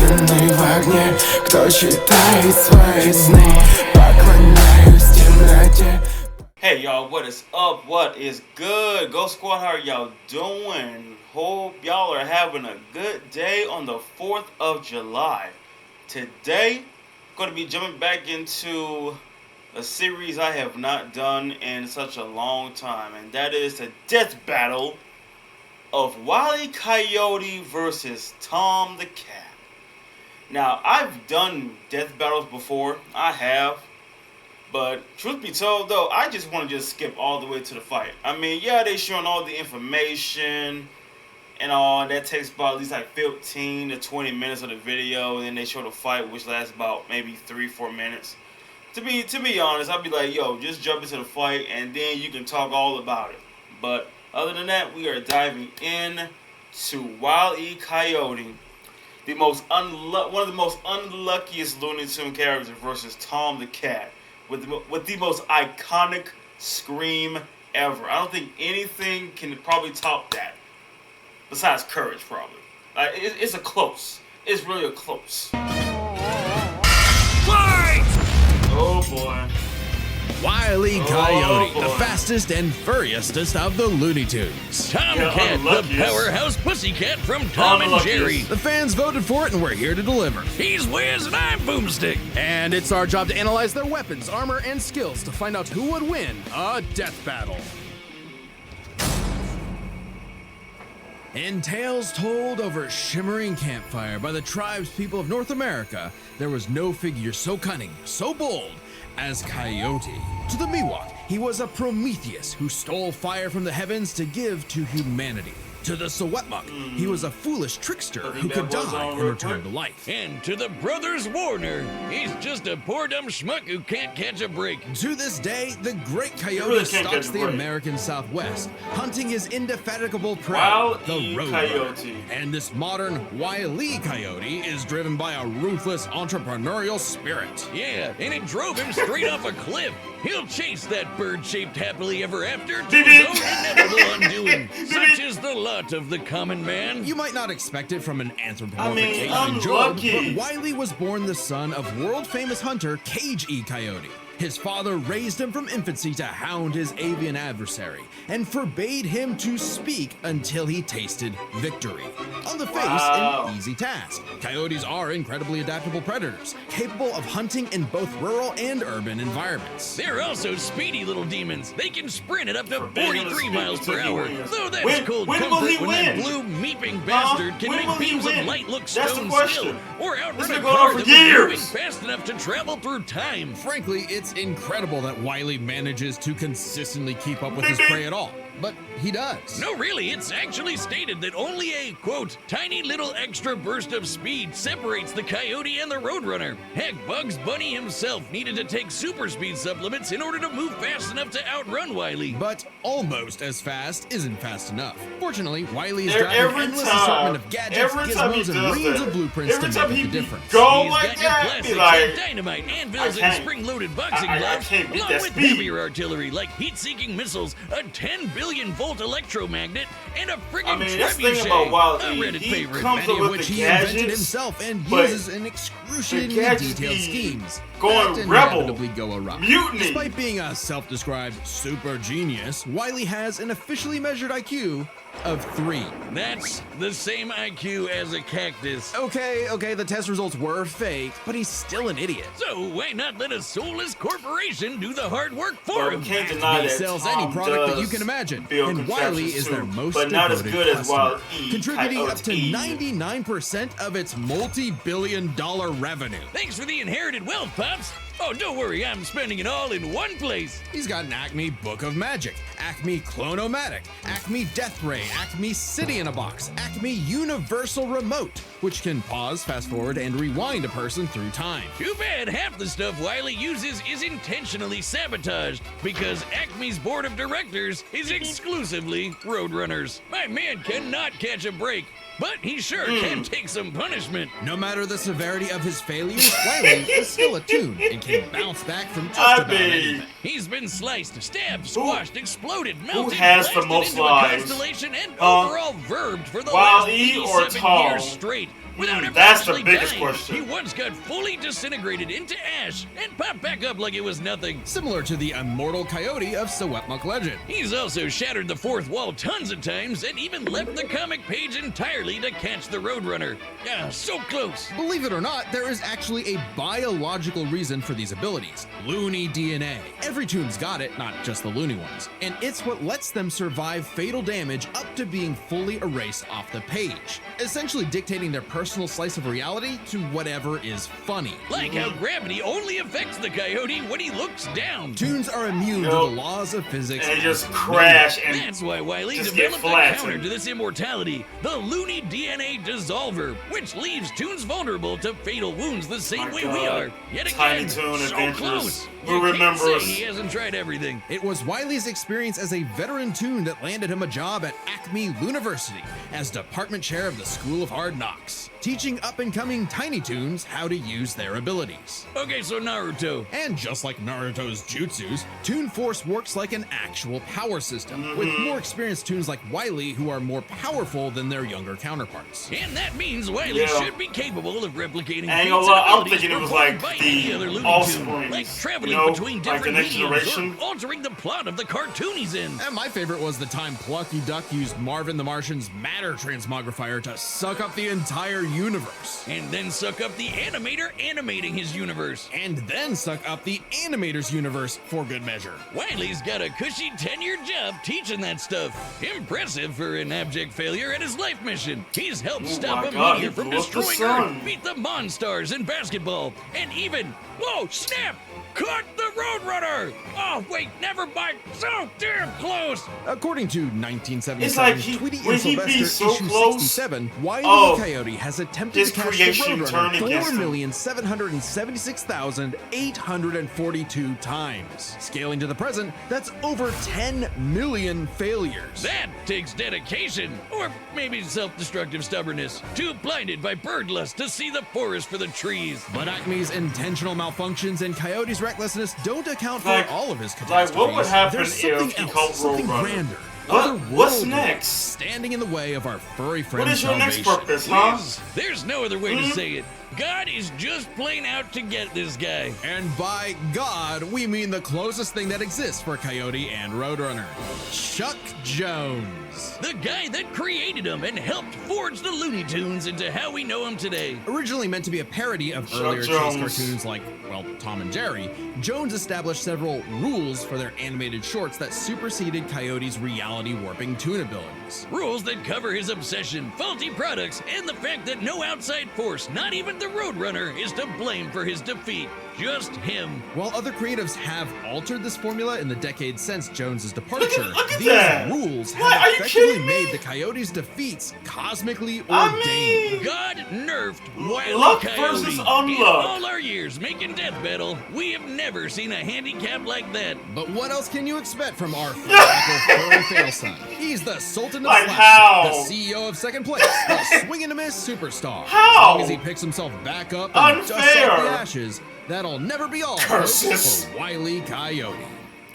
Пойманный в огне, кто читает свои сны, поклоняюсь темноте. Hey y'all, what is up? What is good? Ghost Squad, how are y'all doing? Hope y'all are having a good day on the 4th of July. Today, I'm going to be jumping back into a series I have not done in such a long time, and that is the death battle of Wile Coyote versus Tom the Cat. Now, I've done death battles before, I have, but truth be told though, I just want to just skip all the way to the fight. I mean, yeah, they showing all the information and all, and that takes about at least like 15 to 20 minutes of the video, and then they show the fight, which lasts about maybe 3-4 minutes. To be honest, I'd be like, yo, just jump into the fight, and then you can talk all about it. But other than that, we are diving in to Wile E. Coyote, one of the most unluckiest Looney Tunes characters, versus Tom the Cat, with the most iconic scream ever. I don't think anything can probably top that, besides Courage, probably. Like, it's a close. It's really a close. Fight! Oh boy. Wile E. Coyote, the fastest and furriestest of the Looney Tunes. Tomcat, the powerhouse pussycat from Tom and Jerry. The fans voted for it, and we're here to deliver. He's Wiz and I'm Boomstick. And it's our job to analyze their weapons, armor, and skills to find out who would win a death battle. In tales told over a shimmering campfire by the tribes people of North America, there was no figure so cunning, so bold, as Coyote. To the Miwok, he was a Prometheus who stole fire from the heavens to give to humanity. To the Sewetmuk, he was a foolish trickster who could die and return to life. And to the Brothers Warner, he's just a poor dumb schmuck who can't catch a break. To this day, the great Coyote really can't stalks catch a the break. American Southwest, hunting his indefatigable prey, Wile the E. Road Coyote. Runner. And this modern Wile E. Coyote is driven by a ruthless entrepreneurial spirit. Yeah, and it drove him straight off a cliff. He'll chase that bird-shaped happily ever after to Beep, his beep. own inevitable undoing. Such is the lot of the common man. You might not expect it from an anthropomorphic Job, unlucky. but Wile was born the son of world-famous hunter Cage E. Coyote. His father raised him from infancy to hound his avian adversary and forbade him to speak until he tasted victory. On the face, an easy task. Coyotes are incredibly adaptable predators, capable of hunting in both rural and urban environments. They're also speedy little demons. They can sprint at up to Forbidden 43 to miles speak per to hour. demons. Though that's When cold will comfort he when that win? blue meeping bastard can When will make he beams of win? light look That's the stone question. still, or outrun This a been going car on for that was moving years. fast enough to travel through time. Frankly, it's incredible that Wile manages to consistently keep up with his prey at all, but he does. No, really, it's actually stated that only a, quote, tiny little extra burst of speed separates the Coyote and the Roadrunner. Heck, Bugs Bunny himself needed to take super speed supplements in order to move fast enough to outrun Wile. But almost as fast isn't fast enough. Fortunately, Wile's Every got an endless assortment of gadgets, every time he gizmos, and does reams that, of blueprints every to time make he up the difference. go He's like got your that, classics be like, like dynamite, anvils, I and can't. spring-loaded boxing I gloves, can't beat along that with speed. heavier artillery like heat-seeking missiles, a 10 billion volt electromagnet, and a friggin' I mean, that's the thing trebuchet, about Wile a E. Reddit He favorite. comes Many up of with which the he invented gadgets, himself and but uses in excruciatingly the gadgets detailed be schemes going that rebel. inevitably go awry. Mutiny. Despite being a self-described super genius, Wile has an officially measured IQ of 3. That's the same IQ as a cactus. Okay, the test results were fake, but he's still an idiot. So why not let a soulless corporation do the hard work for Well, him? we can't deny He that sells Tom any product that you does can imagine, build and Wile contraptions is too, their most but not as devoted good as customer, Wile E. contributing up to Coyote. 99% of its multi-billion-dollar revenue. Thanks for the inherited wealth, Pops. Oh, don't worry, I'm spending it all in one place. He's got an Acme Book of Magic, Acme Clone-O-Matic, Acme Death Ray, Acme City in a Box, Acme Universal Remote, which can pause, fast forward, and rewind a person through time. Too bad half the stuff Wile uses is intentionally sabotaged because Acme's board of directors is exclusively Roadrunners. My man cannot catch a break. but he sure can take some punishment. No matter the severity of his failures, Wile is still a toon and can bounce back from just about anything. He's been sliced, stabbed, squashed, exploded, melted, has the blasted most into lives? a constellation, and overall verbed for the Wile last E or 87 Tom? years straight. Without ever That's the actually biggest dying. question. He once got fully disintegrated into ash and popped back up like it was nothing. Similar to the immortal Coyote of Secwepemc legend. He's also shattered the fourth wall tons of times and even left the comic page entirely to catch the Roadrunner. Ah, so close. Believe it or not, there is actually a biological reason for these abilities. Looney DNA. Every toon's got it, not just the Looney ones. And it's what lets them survive fatal damage up to being fully erased off the page, essentially dictating their personal slice of reality to whatever is funny. Like how gravity only affects the Coyote when he looks down. Toons are immune to the laws of physics. And they just crash and That's why Wile just get developed a flattened. counter to this immortality, the Looney DNA Dissolver, which leaves Toons vulnerable to fatal wounds the same My way God. we are. Yet Tiny again, Toon so adventures. close. Who You can't remembers? say he hasn't tried everything. It was Wile's experience as a veteran toon that landed him a job at Acme University as department chair of the School of Hard Knocks, teaching up-and-coming tiny toons how to use their abilities. Okay, so Naruto. And just like Naruto's jutsus, Toon Force works like an actual power system, with more experienced toons like Wile who are more powerful than their younger counterparts. And that means Wile Yeah. should be capable of replicating I ain't feats gonna and lie, I'm abilities thinking it was performed like by any other the Looney Offspring, Tune, like traveling you know, between like the different next mediums generation. or altering the plot of the cartoon he's in. And my favorite was the time Plucky Duck used Marvin the Martian's matter transmogrifier to suck up the entire universe. And then suck up the animator animating his universe. And then suck up the animator's universe for good measure. Wiley's got a cushy 10-year job teaching that stuff. Impressive for an abject failure at his life mission. He's helped stop my a God, meteor he from blew up the destroying sun. Earth, beat the Monstars in basketball, and even, whoa, snap, caught the Roadrunner! Oh, wait, never mind, so damn close! According to 1977 It's like Tweety when and he Sylvester be so issue close, 67, Wile oh, the Coyote has attempted his to catch the creation turned against him. Roadrunner 4,776,842 times. Scaling to the present, that's over 10 million failures. That takes dedication, or maybe self-destructive stubbornness. Too blinded by bird lust to see the forest for the trees. But Acme's intentional malfunctions and Coyote's recklessness don't account for Like- all of his like, catastrophes. what would happen There's something if he else, caught something Roadrunner? grander, What's otherworldly, next? standing in the way of our furry friend's What is your next salvation. purpose, huh? Liz, there's no other way to say it. God is just plain out to get this guy. And by God, we mean the closest thing that exists for Coyote and Roadrunner. Chuck Jones. The guy that created him and helped forge the Looney Tunes into how we know him today. Originally meant to be a parody of Chuck earlier Chase Jones. cartoons like, well, Tom and Jerry, Jones established several rules for their animated shorts that superseded Coyote's reality warping toon abilities. Rules that cover his obsession, faulty products, and the fact that no outside force, not even the Roadrunner, is to blame for his defeat. Just him. While other creatives have altered this formula in the decades since Jones's departure, look at these that. rules What? have Are you effectively kidding me? made the Coyote's defeats cosmically I ordained. mean, God nerfed Wile Luck Coyote. versus In unluck. all our years making Death Battle, we have never seen a handicap like that. But what else can you expect from our fanatical furry fail son? He's the Sultan of Like Slapstick, how? the CEO of Second Place, the swing and a miss superstar. How? As long as he picks himself back up and dusts Unfair. off the ashes, that'll never be all Curses. for Wile Coyote.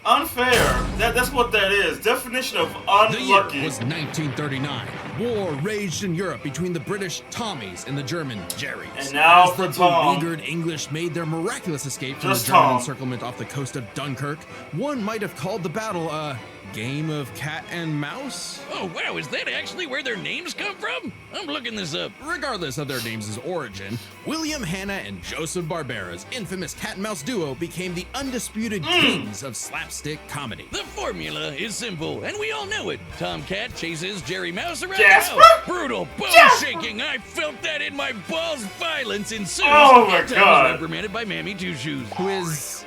unfair. That's what that is. Definition of The year unlucky. was 1939. War raged in Europe between the British Tommies and the German Jerrys. And now As for the Tom. beleaguered English made their miraculous escape from Just the German Tom. encirclement off the coast of Dunkirk, one might have called the battle a game of cat and mouse. Oh wow, is that actually where their names come from? I'm looking this up. Regardless of their names' origin, William Hanna and Joseph Barbera's infamous cat and mouse duo became the undisputed kings of slapstick comedy. The formula is simple, and we all know it. Tomcat chases Jerry Mouse around Jasper? the house. Brutal, Jasper? bone-shaking. I felt that in my balls. Violence ensues. Oh my and Tom God. was reprimanded by Mammy Two Shoes. Who is,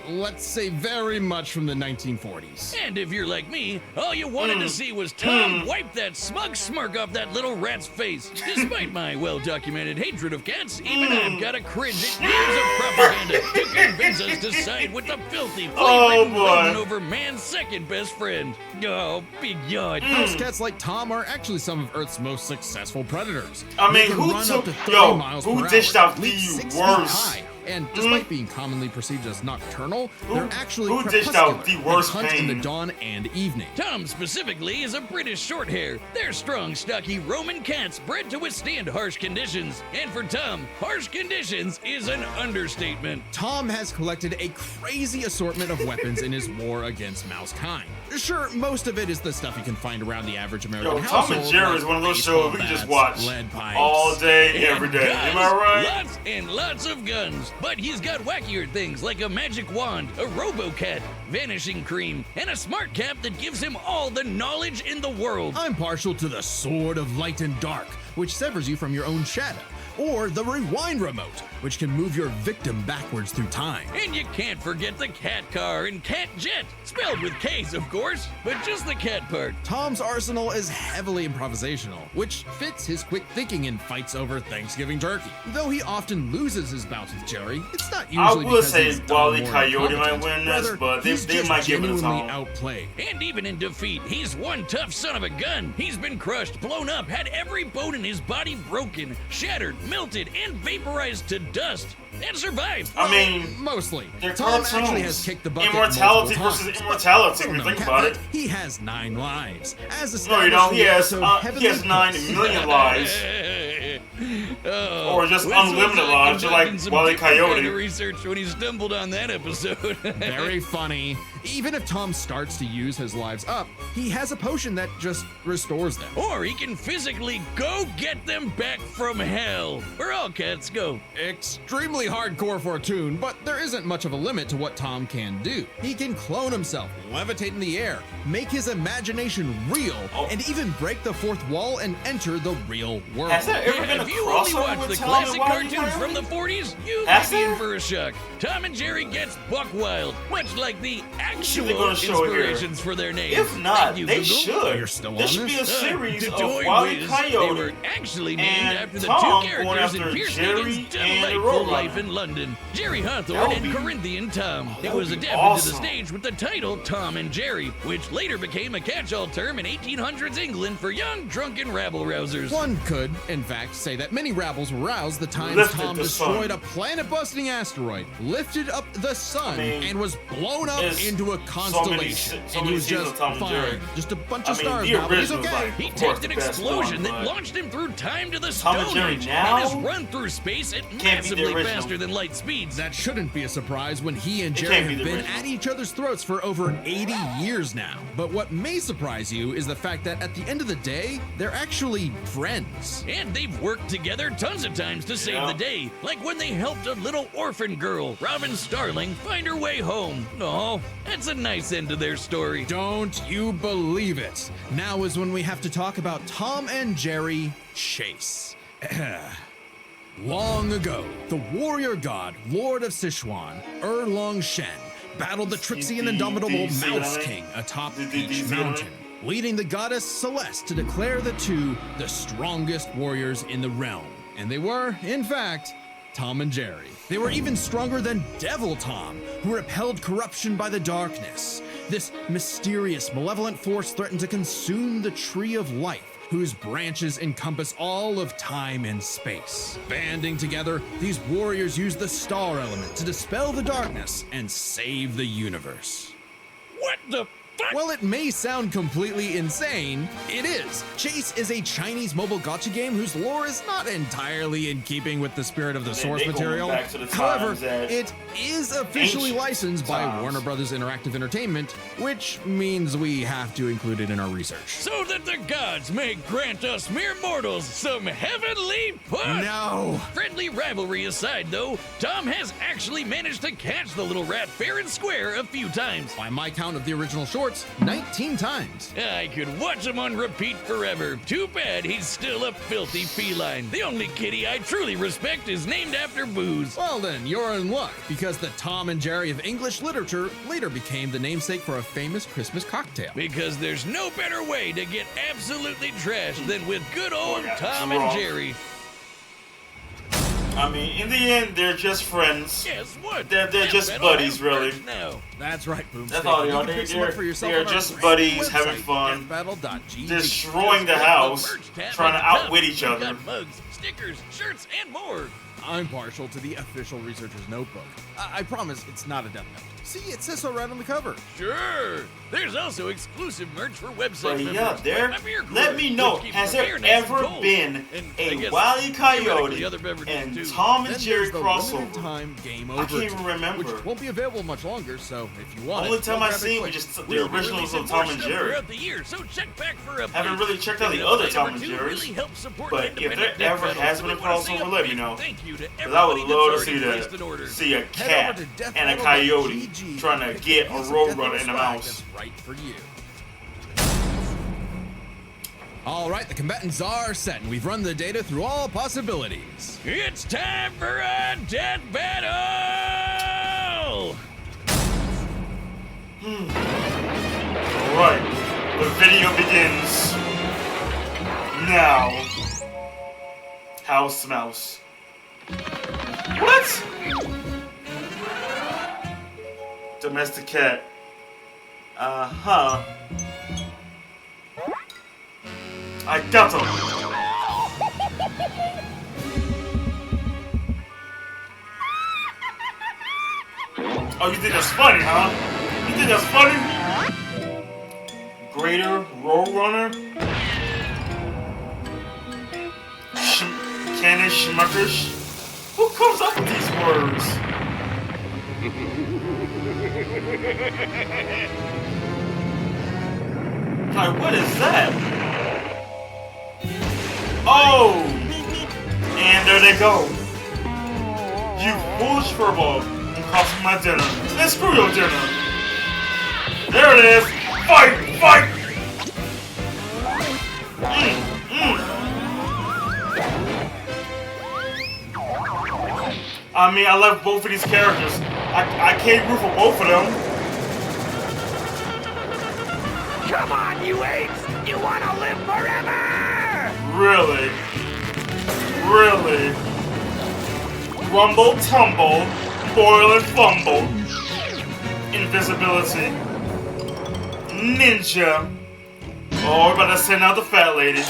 let's say very much from the 1940s. And if you're like me, all you wanted to see was Tom wipe that smug smirk off that little rat's face. Despite my well-documented hatred of cats, even I've got to cringe at years of propaganda to convince us to side with the filthy, flea-ridden rodent over man's second best friend. Oh, big yawn. House cats like Tom are actually some of Earth's most successful predators. I mean, They can who run took- up to 30 yo, miles who per dished hour, out leap the 6 feet worst? high, and despite being commonly perceived as nocturnal, they're actually who dished out crepuscular the worst and hunt in pain? the dawn and evening. Tom specifically is a British Shorthair. They're strong, stocky Roman cats bred to withstand harsh conditions. And for Tom, harsh conditions is an understatement. Tom has collected a crazy assortment of weapons in his war against mouse kind. Sure, most of it is the stuff you can find around the average American Yo, household. Tom and Jerry is one of those baseball shows we can just bats, watch lead pipes. all day, And every day. Am guns, I right? Lots and lots of guns. But he's got wackier things like a magic wand, a robo-cat, vanishing cream, and a smart cap that gives him all the knowledge in the world. I'm partial to the Sword of Light and Dark, which severs you from your own shadow, or the Rewind Remote, which can move your victim backwards through time. And you can't forget the cat car and cat jet, spelled with K's, of course, but just the cat part. Tom's arsenal is heavily improvisational, which fits his quick thinking in fights over Thanksgiving turkey. Though he often loses his bouts with Jerry, it's not I usually would because say he's dumb Wile or Coyote might incompetent. win this, Rather, but he's they just might give it to genuinely Tom. outplayed. And even in defeat, he's one tough son of a gun. He's been crushed, blown up, had every bone in his body broken, shattered, melted, and vaporized to dust, and survived. I mean, Mostly. they're Tom cartoons. actually has kicked the bucket Immortality multiple versus times. immortality, Little when you known think about fact, it. He has 9 lives. As No, established you don't. in He the has, episode he Heavenly has 9 Peace. million lives. Oh, Or just Wiz was unlimited lives, just conducting like some Wile different Coyote. kind of research when he stumbled on that episode. Very funny. Even if Tom starts to use his lives up, he has a potion that just restores them. Or he can physically go get them back from hell, where all cats go. Extremely hardcore for a toon, but there isn't much of a limit to what Tom can do. He can clone himself, levitate in the air, make his imagination real, and even break the fourth wall and enter the real world. Has there ever been a If you only crossover watch the with Tom and classic Wile cartoons Coyote? from the 40s, you Has might be in there? for a shock. Tom and Jerry gets buck wild, much like the actual gonna show it here. inspirations for their names. If not, Thank you, they Google. should. You're still There on should be a this? series of Doy Wile Whiz. They Coyote were actually named and after the Tom two going characters in after Pierce Jerry Hagen's and the delightful Roadrunner. life in London. Jerry That Hawthorne would and be- Corinthian Tom. that It would was be adapted to awesome. the stage with the title Tom and Jerry, which later became a catch-all term in 1800s England for young, drunken rabble-rousers. One could, in fact, say that many rabbles were roused the times Lifted Tom the destroyed sun. a planet-busting asteroid, lifted up the sun, I mean, and was blown up there's into a so constellation. many se- so and many he was seasons just of Tom and Jerry. fine. Just a bunch I of mean, stars the now, but he's original's okay. like- He Of course, taked an the best explosion one, that but- launched him through time to the Tom and Stone Jerry Age now and has run through space at be the massively original. faster than light speeds. That shouldn't be a surprise when he and Jerry can't be have the been original. at each other's throats for over 80 years now. But what may surprise you is the fact that at the end of the day, they're actually friends. And they've worked together tons of times to save Yeah. the day, like when they helped a little orphan girl, Robin Starling, find her way home. Oh, that's a nice end to their story. Don't you believe it? Now is when we have to talk about Tom and Jerry Chase. Long ago, the warrior god, Lord of Sichuan, Erlong Shen, battled the tricksy and indomitable see what I Mouse mean? King atop Do you Peach see what I mean? Mountain, leading the goddess Celeste to declare the two the strongest warriors in the realm. And they were, in fact, Tom and Jerry. They were even stronger than Devil Tom, who repelled corruption by the darkness. This mysterious, malevolent force threatened to consume the Tree of Life, whose branches encompass all of time and space. Banding together, these warriors used the star element to dispel the darkness and save the universe. What the fuck? While it may sound completely insane, it is. Chase is a Chinese mobile gacha game whose lore is not entirely in keeping with the spirit of the source they going material. back to the However, times that- it is officially ancient licensed by times. Warner Brothers Interactive Entertainment, which means we have to include it in our research. So that the gods may grant us mere mortals some heavenly push. No! Friendly rivalry aside, though, Tom has actually managed to catch the little rat fair and square a few times. By my count of the original short, sports 19 times. I could watch him on repeat forever. Too bad he's still a filthy feline. The only kitty I truly respect is named after booze. Well then, you're in luck, because the Tom and Jerry of English literature later became the namesake for a famous Christmas cocktail. Because there's no better way to get absolutely trashed than with good old Tom drunk. and Jerry. I mean, in the end, they're just friends. Guess what? They're Death just metal buddies, has really. merch now. That's right, Boomstick. That's all they You are. can pick some up for yourself They're on our just great buddies website, having fun, deathbattle.gg. destroying the house, Merch tab trying to at the top. outwit each We've other. got mugs, stickers, shirts, and more. I'm partial to the official researcher's notebook. I promise it's not a death note. See, it says so right on the cover. Sure. There's also exclusive merch for website But members. yeah, there. like my beer Let cooler, me know, which keeps has my there beer nice and ever cold. been And I a guess Wile theoretically Coyote other beverages and too. Tom and Then Jerry there's the limited crossover? time Game I Over, can't even remember. which won't be available much longer. So if you want Only it, time go I grab it seen quick. was just the We'll be originals releasing of more Tom and stuff Jerry. throughout the year, so check back for updates. Haven't really checked out the An other update Tom or and two Jerry's. really helps support But if there independent death ever metal, has so been a we wanna say crossover, let me big know. Thank you to Because I would everybody love to that's see already placed an order. see a Head cat over to and a coyote deathbattle.gg trying to and get pick a up some roadrunner Death Metal and a swag mouse. that's right for you. All right, the combatants are set, and we've run the data through all possibilities. It's time for a death battle! Alright, the video begins now. House mouse. What? Domestic cat. Uh-huh. I got him. Oh, you think that's funny, huh? You think that's funny? Greater Roadrunner? Canon Schmuckers? Who comes up with these words? Like, what is that? Oh! And there they go. You foolish furball. You cost me my dinner. And screw your dinner. There it is. Fight! Fight! I mean, I love both of these characters. I can't root for both of them. Come on, you apes! You wanna live forever! Really? Really? Rumble, tumble, boil and fumble. Invisibility. Ninja. Oh, we're about to send out the fat lady.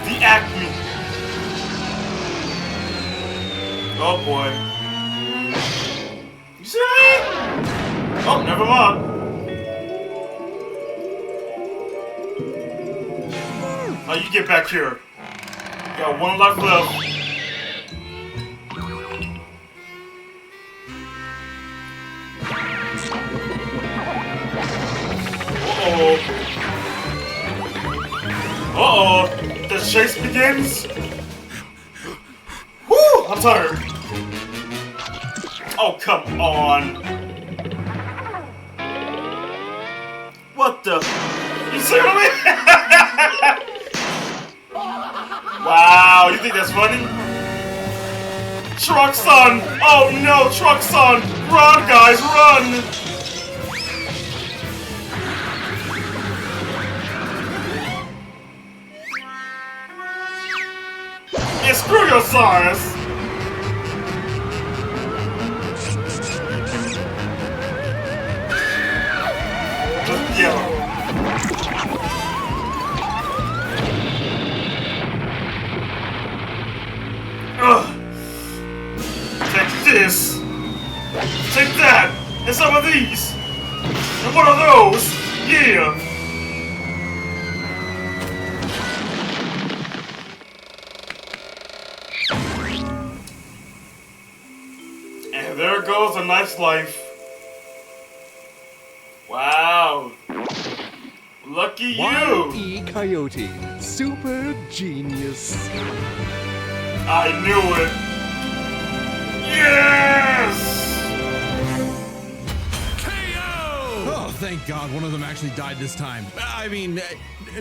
The Acme. Oh boy. You see me? Oh, never mind. Oh, you get back here. You got one life left. Uh-oh. Uh-oh. The chase begins. Woo! I'm tired. Oh, come on. What the? You see what I mean? Wow, you think that's funny? Truck Son! Oh no, Truck Son! Run, guys, run! And screw your size! Just yell. Ugh. Take this. Take that. And some of these. And one of those. Yeah. And there goes a nice life. Wow. Lucky you. Wile Coyote, super genius. I knew it. Yes! Oh, thank God one of them actually died this time. I mean,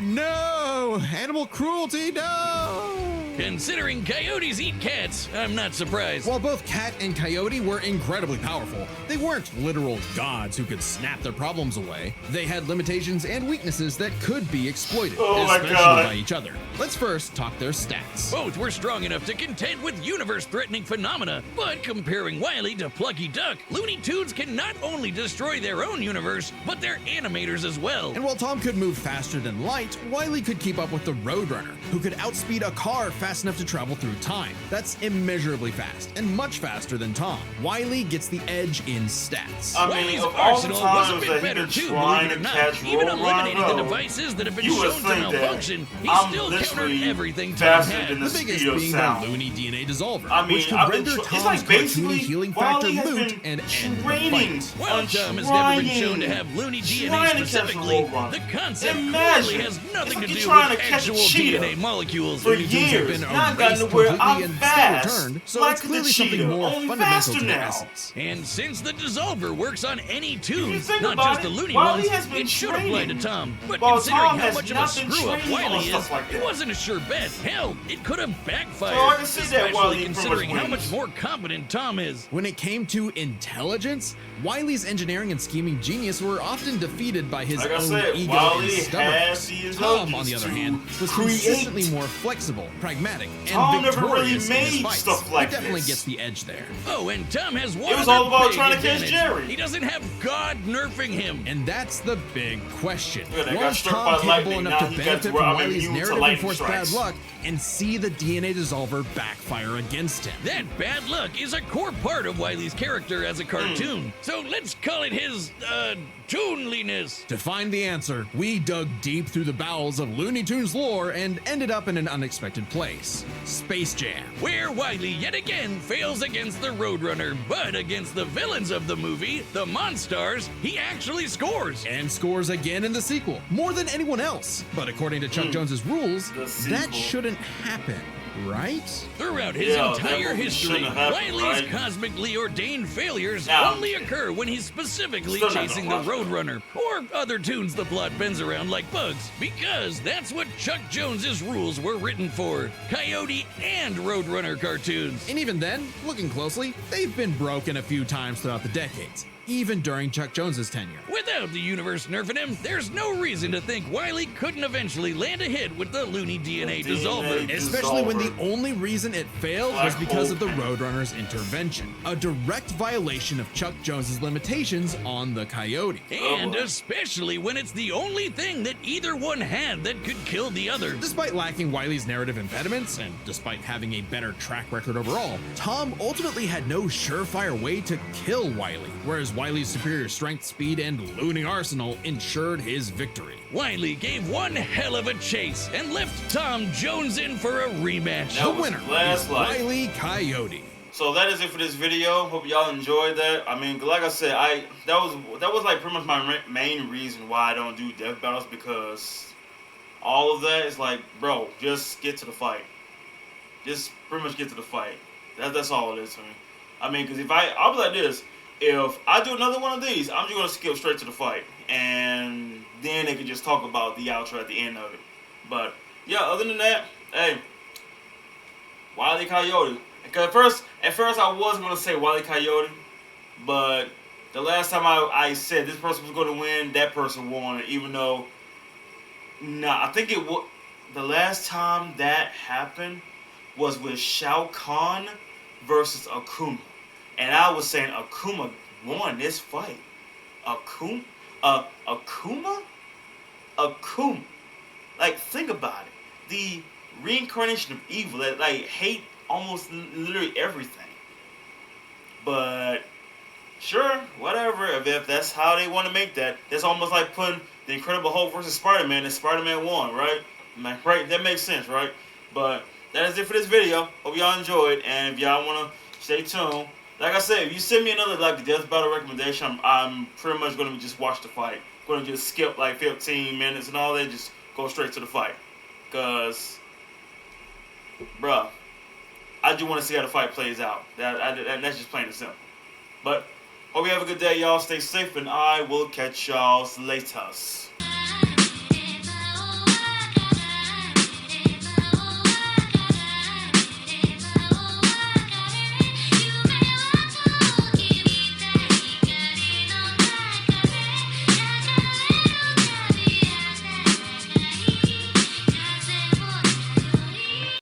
no! Animal cruelty, no! Considering coyotes eat cats, I'm not surprised. While both Cat and Coyote were incredibly powerful, they weren't literal gods who could snap their problems away. They had limitations and weaknesses that could be exploited, Oh my especially God. by each other. Let's first talk their stats. Both were strong enough to contend with universe-threatening phenomena, but comparing Wile to Plucky Duck, Looney Tunes can not only destroy their own universe, but their animators as well. And while Tom could move faster than light, Wile could keep up with the Roadrunner, who could outspeed a car fast enough to travel through time. That's immeasurably fast, and much faster than Tom. Wile gets the edge in stats. I mean, Wile's of all the arsenal was a times bit that he's better been too, trying believe it to or catch not. Even Roadrunner, eliminating the though, devices that have been you would shown to think that malfunction, he I'm still countered literally everything Tom faster had. than The the biggest speed of being sound. the Looney DNA Dissolver, I mean, which could I've been render it's Tom's like cartoony basically healing factor Wile has moot been and end the training fight. While on Tom has never been shown to trying- have Looney DNA trying to catch a specifically, Roadrunner. the concept Imagine. clearly has It's nothing like to you're do trying with to catch a actual cheetah DNA molecules. for Looney Tunes have years. been Now I've gotten to erased where completely I'm and fast, still returned, so like it's the clearly cheetah, something more only fundamental faster to their now. essence. And since the Dissolver works on any tune, think not about just it, the Looney Wile ones, has been it should apply to training. Tom. But While considering Tom how has much of a not been screw-up training Wile on is, stuff like it that. wasn't a sure bet. Hell, it could have backfired. So I can see that Wile especially pretty much considering how much wins. more competent Tom is. When it came to intelligence, Wile's engineering and scheming genius were often defeated by his Like I own said, ego Wile and has stubbornness. the Tom, on intelligence the other to hand, was create. consistently more flexible, pragmatic, and Tom never really victorious in his made fights. stuff like he definitely this. gets the edge there. Oh, and Tom has one It was other all about big trying to catch advantage. Jerry. He doesn't have God nerfing him. And that's the big question. Look at that, got Was struck Tom by capable lightning, enough now to he got benefit to from where I'm Wile's immune to narrative and lightning force bad strikes. luck and see the DNA Dissolver backfire against him? That bad luck is a core part of Wile's character as a cartoon. So let's call it his, toonliness. To find the answer, we dug deep through the bowels of Looney Tunes lore and ended up in an unexpected place: Space Jam. Where Wile yet again fails against the Roadrunner, but against the villains of the movie, the Monstars, he actually scores. And scores again in the sequel, more than anyone else. But according to Chuck Jones's rules, The sequel. that shouldn't happen, right? Throughout his Yeah, entire that history, shouldn't have happened, Wile's right? cosmically ordained failures Now- only occur when he's specifically Still not chasing the gonna watch Roadrunner, or other tunes the plot bends around like bugs, because that's what Chuck Jones's rules were written for: Coyote and Roadrunner cartoons. And even then, looking closely, they've been broken a few times throughout the decades, even during Chuck Jones's tenure. Without the universe nerfing him, there's no reason to think Wile couldn't eventually land a hit with the Looney DNA The Dissolver. DNA Especially when the Dissolver. only reason it failed Black was because hole of the panic. Roadrunner's intervention, a direct violation of Chuck Jones's limitations on the Coyote. And Oh, boy. especially when it's the only thing that either one had that could kill the other. Despite lacking Wile's narrative impediments, and despite having a better track record overall, Tom ultimately had no surefire way to kill Wile, whereas Wile's superior strength, speed, and looning arsenal ensured his victory. Wile gave one hell of a chase and left Tom Jones in for a rematch. That The was winner last is life. Wile Coyote. So that is it for this video. Hope y'all enjoyed that. I mean, like I said, that was like pretty much my main reason why I don't do death battles, because all of that is like, bro, just get to the fight. Just pretty much get to the fight. That's all it is to me. I mean, because I'll be like this. If I do another one of these, I'm just gonna skip straight to the fight, and then they can just talk about the outro at the end of it. But yeah, other than that, hey, Wile Coyote. Because at first I was gonna say Wile Coyote, but the last time I said this person was gonna win, that person won. Even though, I think it was the last time that happened was with Shao Kahn versus Akuma, and I was saying Akuma won this fight. Akuma. Like, think about it. The reincarnation of evil that like hate almost literally everything. But sure, whatever. If that's how they want to make that, that's almost like putting the Incredible Hulk versus Spider-Man, and Spider-Man won, right? Right? That makes sense, right? But that is it for this video. Hope y'all enjoyed, and if y'all wanna stay tuned, like I said, if you send me another like death battle recommendation, I'm pretty much gonna just watch the fight. Gonna just skip like 15 minutes and all that, just go straight to the fight. Cause, bruh, I do want to see how the fight plays out. That's just plain and simple. But hope you have a good day, y'all. Stay safe, and I will catch y'all later.